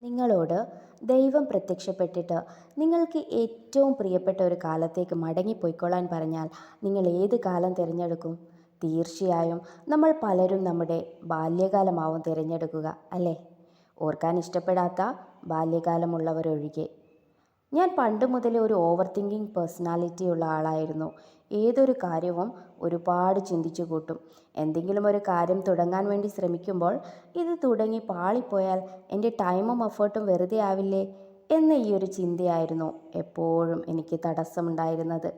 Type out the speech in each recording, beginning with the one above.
നിങ്ങളോട് ദൈവം പ്രത്യക്ഷപ്പെട്ടിട്ട് നിങ്ങൾക്ക് ഏറ്റവും പ്രിയപ്പെട്ട ഒരു കാലത്തേക്ക് മടങ്ങിപ്പോയിക്കൊള്ളാൻ പറഞ്ഞാൽ നിങ്ങൾ ഏത് കാലം തിരഞ്ഞെടുക്കും? തീർച്ചയായും നമ്മൾ പലരും നമ്മുടെ ബാല്യകാലമാവും തിരഞ്ഞെടുക്കുക, അല്ലേ? ഓർക്കാൻ ഇഷ്ടപ്പെടാത്ത ബാല്യകാലമുള്ളവരൊഴികെ. ഞാൻ പണ്ട് മുതലേ ഒരു ഓവർ തിങ്കിങ് പേഴ്സണാലിറ്റി ഉള്ള ആളായിരുന്നു. ഏതൊരു കാര്യവും ഒരുപാട് ചിന്തിച്ചു കൂട്ടും. എന്തെങ്കിലും ഒരു കാര്യം തുടങ്ങാൻ വേണ്ടി ശ്രമിക്കുമ്പോൾ ഇത് തുടങ്ങി പാളിപ്പോയാൽ എൻ്റെ ടൈമും എഫേർട്ടും വെറുതെ ആവില്ലേ എന്ന ഈ ഒരു ചിന്തയായിരുന്നു എപ്പോഴും എനിക്ക് തടസ്സമുണ്ടായിരുന്നത്.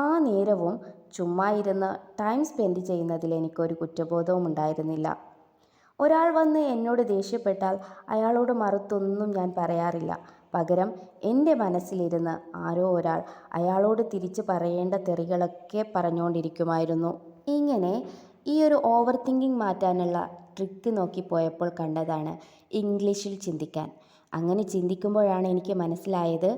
ആ നേരവും ചുമ്മാ ഇരുന്ന് ടൈം സ്പെൻഡ് ചെയ്യുന്നതിൽ എനിക്കൊരു കുറ്റബോധവും ഉണ്ടായിരുന്നില്ല. ഒരാൾ വന്ന് എന്നോട് ദേഷ്യപ്പെട്ടാൽ അയാളോട് മറുത്തൊന്നും ഞാൻ പറയാറില്ല. പകരം എൻ്റെ മനസ്സിലിരുന്ന് ആരോ ഒരാൾ അയാളോട് തിരിച്ച് പറയേണ്ട തെറികളൊക്കെ പറഞ്ഞുകൊണ്ടിരിക്കുമായിരുന്നു. ഇങ്ങനെ ഈ ഒരു ഓവർ തിങ്കിങ് മാറ്റാനുള്ള ട്രിക്ക് നോക്കിപ്പോയപ്പോൾ കണ്ടതാണ് ഇംഗ്ലീഷിൽ ചിന്തിക്കാൻ. അങ്ങനെ ചിന്തിക്കുമ്പോഴാണ് എനിക്ക് മനസ്സിലായത്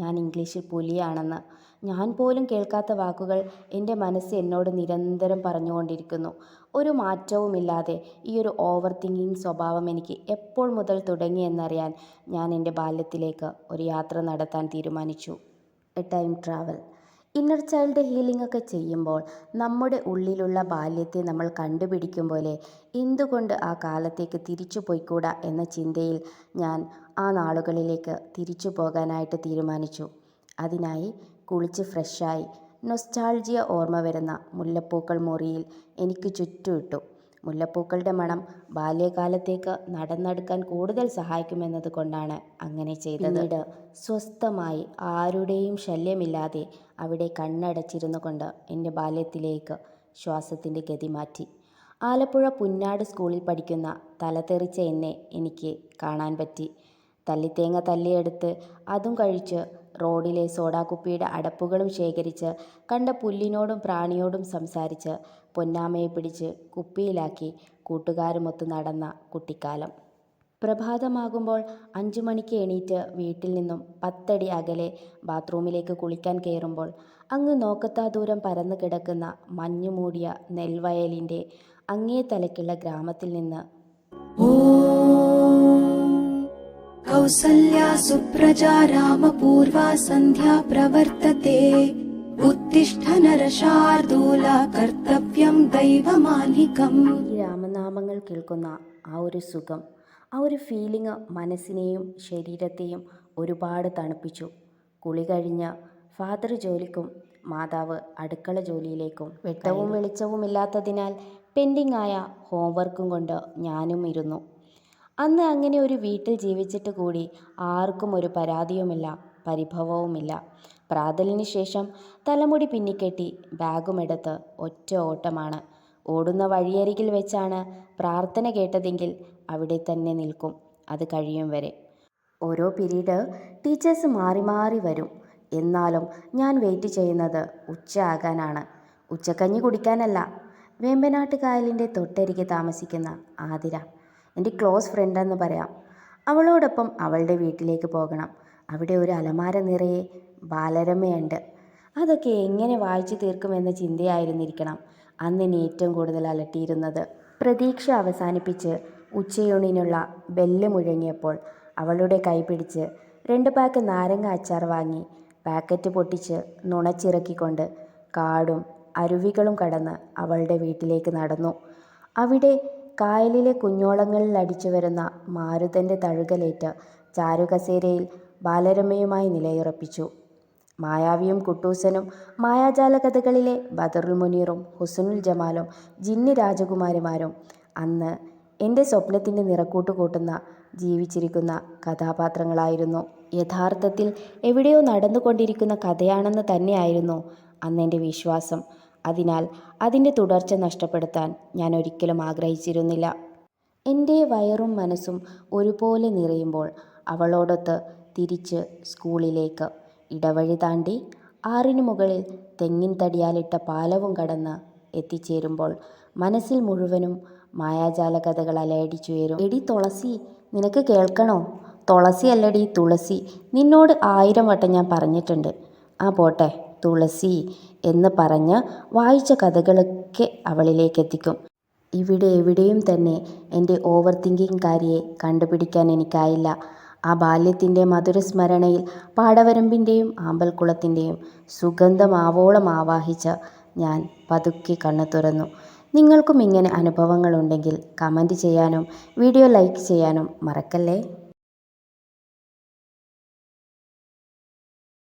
ഞാൻ ഇംഗ്ലീഷിൽ പുലിയാണെന്ന്. ഞാൻ പോലും കേൾക്കാത്ത വാക്കുകൾ എൻ്റെ മനസ്സ് എന്നോട് നിരന്തരം പറഞ്ഞുകൊണ്ടിരിക്കുന്നു. ഒരു മാറ്റവുമില്ലാതെ ഈ ഒരു ഓവർ തിങ്കിങ് സ്വഭാവം എനിക്ക് എപ്പോൾ മുതൽ തുടങ്ങിയെന്നറിയാൻ ഞാൻ എൻ്റെ ബാല്യത്തിലേക്ക് ഒരു യാത്ര നടത്താൻ തീരുമാനിച്ചു. A time travel. Inner child healing ഒക്കെ ചെയ്യുമ്പോൾ നമ്മുടെ ഉള്ളിലുള്ള ബാല്യത്തെ നമ്മൾ കണ്ടുപിടിക്കും പോലെ എന്തുകൊണ്ട് ആ കാലത്തേക്ക് തിരിച്ചു പോയിക്കൂടാ എന്ന ചിന്തയിൽ ഞാൻ ആ നാളുകളിലേക്ക് തിരിച്ചു പോകാനായിട്ട് തീരുമാനിച്ചു. അതിനായി കുളിച്ച് ഫ്രഷായി നൊസ്റ്റാൾജിയ ഓർമ്മ വരുന്ന മുല്ലപ്പൂക്കൾ മുറിയിൽ എനിക്ക് ചുറ്റുമിട്ടു. മുല്ലപ്പൂക്കളുടെ മണം ബാല്യകാലത്തേക്ക് നടന്നെടുക്കാൻ കൂടുതൽ സഹായിക്കുമെന്നത് കൊണ്ടാണ് അങ്ങനെ ചെയ്തത്. പിന്നീട് സ്വസ്ഥമായി ആരുടെയും ശല്യമില്ലാതെ അവിടെ കണ്ണടച്ചിരുന്നു കൊണ്ട് എൻ്റെ ബാല്യത്തിലേക്ക് ശ്വാസത്തിൻ്റെ ഗതി മാറ്റി. ആലപ്പുഴ പുന്നാട് സ്കൂളിൽ പഠിക്കുന്ന തലതെറിച്ച എന്നെ എനിക്ക് കാണാൻ പറ്റി. തല്ലിത്തേങ്ങ തല്ലിയെടുത്ത് അതും കഴിച്ച് റോഡിലെ സോഡാക്കുപ്പിയുടെ അടപ്പുകളും ശേഖരിച്ച് കണ്ട പുല്ലിനോടും പ്രാണിയോടും സംസാരിച്ച് പൊന്നാമയെ പിടിച്ച് കുപ്പിയിലാക്കി കൂട്ടുകാരുമൊത്ത് നടന്ന കുട്ടിക്കാലം. പ്രഭാതമാകുമ്പോൾ 5 മണിക്ക് എണീറ്റ് വീട്ടിൽ നിന്നും 10 അടി അകലെ ബാത്റൂമിലേക്ക് കുളിക്കാൻ കയറുമ്പോൾ അങ്ങ് നോക്കത്താ ദൂരം പരന്നു കിടക്കുന്ന മഞ്ഞുമൂടിയ നെൽവയലിൻ്റെ അങ്ങേ തലയ്ക്കുള്ള ഗ്രാമത്തിൽ നിന്ന് കൗസല്യ സുപ്രജാ രാമപൂർവാ സന്ധ്യാ പ്രവർത്തത്തെ ഉത്തിഷ്ഠ നരശാർദൂല കർത്തവ്യം ദൈവമാലികം. ഈ രാമനാമങ്ങൾ കേൾക്കുന്ന ആ ഒരു സുഖം, ആ ഒരു ഫീലിംഗ് മനസ്സിനെയും ശരീരത്തെയും ഒരുപാട് തണുപ്പിച്ചു. കുളി കഴിഞ്ഞ് ഫാദർ ജോലിക്കും മാതാവ് അടുക്കള ജോലിയിലേക്കും. വെട്ടവും വെളിച്ചവും ഇല്ലാത്തതിനാൽ പെൻഡിങ് ആയ ഹോംവർക്കും കൊണ്ട് ഞാനും ഇരുന്നു. അന്ന് അങ്ങനെ ഒരു വീട്ടിൽ ജീവിച്ചിട്ട് കൂടി ആർക്കും ഒരു പരാതിയുമില്ല, പരിഭവവുമില്ല. പ്രാതലിന് ശേഷം തലമുടി പിന്നിക്കെട്ടി ബാഗുമെടുത്ത് ഒറ്റ ഓട്ടമാണ്. ഓടുന്ന വഴിയരികിൽ വെച്ചാണ് പ്രാർത്ഥന കേട്ടതെങ്കിൽ അവിടെ തന്നെ നിൽക്കും അത് കഴിയും വരെ. ഓരോ പീരീഡ് ടീച്ചേഴ്സ് മാറി മാറി വരും. എന്നാലും ഞാൻ വെയിറ്റ് ചെയ്യുന്നത് ഉച്ച ആകാനാണ്. ഉച്ചക്കഞ്ഞി കുടിക്കാനല്ല. വേമ്പനാട്ട് കായലിൻ്റെ തൊട്ടരികെ താമസിക്കുന്ന ആതിര എൻ്റെ ക്ലോസ് ഫ്രണ്ടെന്ന് പറയാം. അവളോടൊപ്പം അവളുടെ വീട്ടിലേക്ക് പോകണം. അവിടെ ഒരു അലമാര നിറയെ ബാലരമയുണ്ട്. അതൊക്കെ എങ്ങനെ വായിച്ചു തീർക്കുമെന്ന ചിന്തയായിരുന്നിരിക്കണം അന്നെന്നെ ഏറ്റവും കൂടുതൽ അലട്ടിയിരുന്നത്. പ്രതീക്ഷ അവസാനിപ്പിച്ച് ഉച്ചയൂണിനുള്ള ബെല്ല് മുഴങ്ങിയപ്പോൾ അവളുടെ കൈ പിടിച്ച് 2 പാക്ക് നാരങ്ങ അച്ചാർ വാങ്ങി പാക്കറ്റ് പൊട്ടിച്ച് നുണച്ചിറക്കിക്കൊണ്ട് കാടും അരുവികളും കടന്ന് അവളുടെ വീട്ടിലേക്ക് നടന്നു. അവിടെ കായലിലെ കുഞ്ഞോളങ്ങളിൽ അടിച്ചു വരുന്ന മാരുതൻ്റെ തഴുകലേറ്റ് ചാരുകസേരയിൽ ബാലരമയുമായി നിലയുറപ്പിച്ചു. മായാവിയും കുട്ടൂസനും മായാജാല കഥകളിലെ ബദറുൽ മുനീറും ഹുസ്നുൽ ജമാലും ജിന്നി രാജകുമാരിമാരും അന്ന് എൻ്റെ സ്വപ്നത്തിൻ്റെ നിറക്കൂട്ട് കൂട്ടുന്ന ജീവിച്ചിരിക്കുന്ന കഥാപാത്രങ്ങളായിരുന്നു. യഥാർത്ഥത്തിൽ എവിടെയോ നടന്നുകൊണ്ടിരിക്കുന്ന കഥയാണെന്ന് തന്നെയായിരുന്നു അന്നെൻ്റെ വിശ്വാസം. അതിനാൽ അതിൻ്റെ തുടർച്ച നഷ്ടപ്പെടുത്താൻ ഞാൻ ഒരിക്കലും ആഗ്രഹിച്ചിരുന്നില്ല. എൻ്റെ വയറും മനസ്സും ഒരുപോലെ നിറയുമ്പോൾ അവളോടൊത്ത് തിരിച്ച് സ്കൂളിലേക്ക് ഇടവഴി താണ്ടി 6 മുകളിൽ തെങ്ങിൻ തടിയാലിട്ട പാലവും കടന്ന് എത്തിച്ചേരുമ്പോൾ മനസ്സിൽ മുഴുവനും മായാജാല കഥകൾ അലയടിച്ചുയരും. എടി തുളസി, നിനക്ക് കേൾക്കണോ? തുളസി അല്ലടി തുളസി, നിന്നോട് 1000 വട്ടം ഞാൻ പറഞ്ഞിട്ടുണ്ട്. ആ പോട്ടെ, തുളസി എന്ന് പറഞ്ഞ് വായിച്ച കഥകളൊക്കെ അവളിലേക്ക് എത്തിക്കും. ഇവിടെ എവിടെയും തന്നെ എൻ്റെ ഓവർ തിങ്കിങ് കാരിയെ കണ്ടുപിടിക്കാൻ എനിക്കായില്ല. ആ ബാല്യത്തിൻ്റെ മധുരസ്മരണയിൽ പാടവരമ്പിൻ്റെയും ആമ്പൽക്കുളത്തിൻ്റെയും സുഗന്ധം ആവോളം ആവാഹിച്ച ഞാൻ പതുക്കെ കണ്ണു തുറന്നു. നിങ്ങൾക്കും ഇങ്ങനെ അനുഭവങ്ങളുണ്ടെങ്കിൽ കമൻറ്റ് ചെയ്യാനും വീഡിയോ ലൈക്ക് ചെയ്യാനും മറക്കല്ലേ.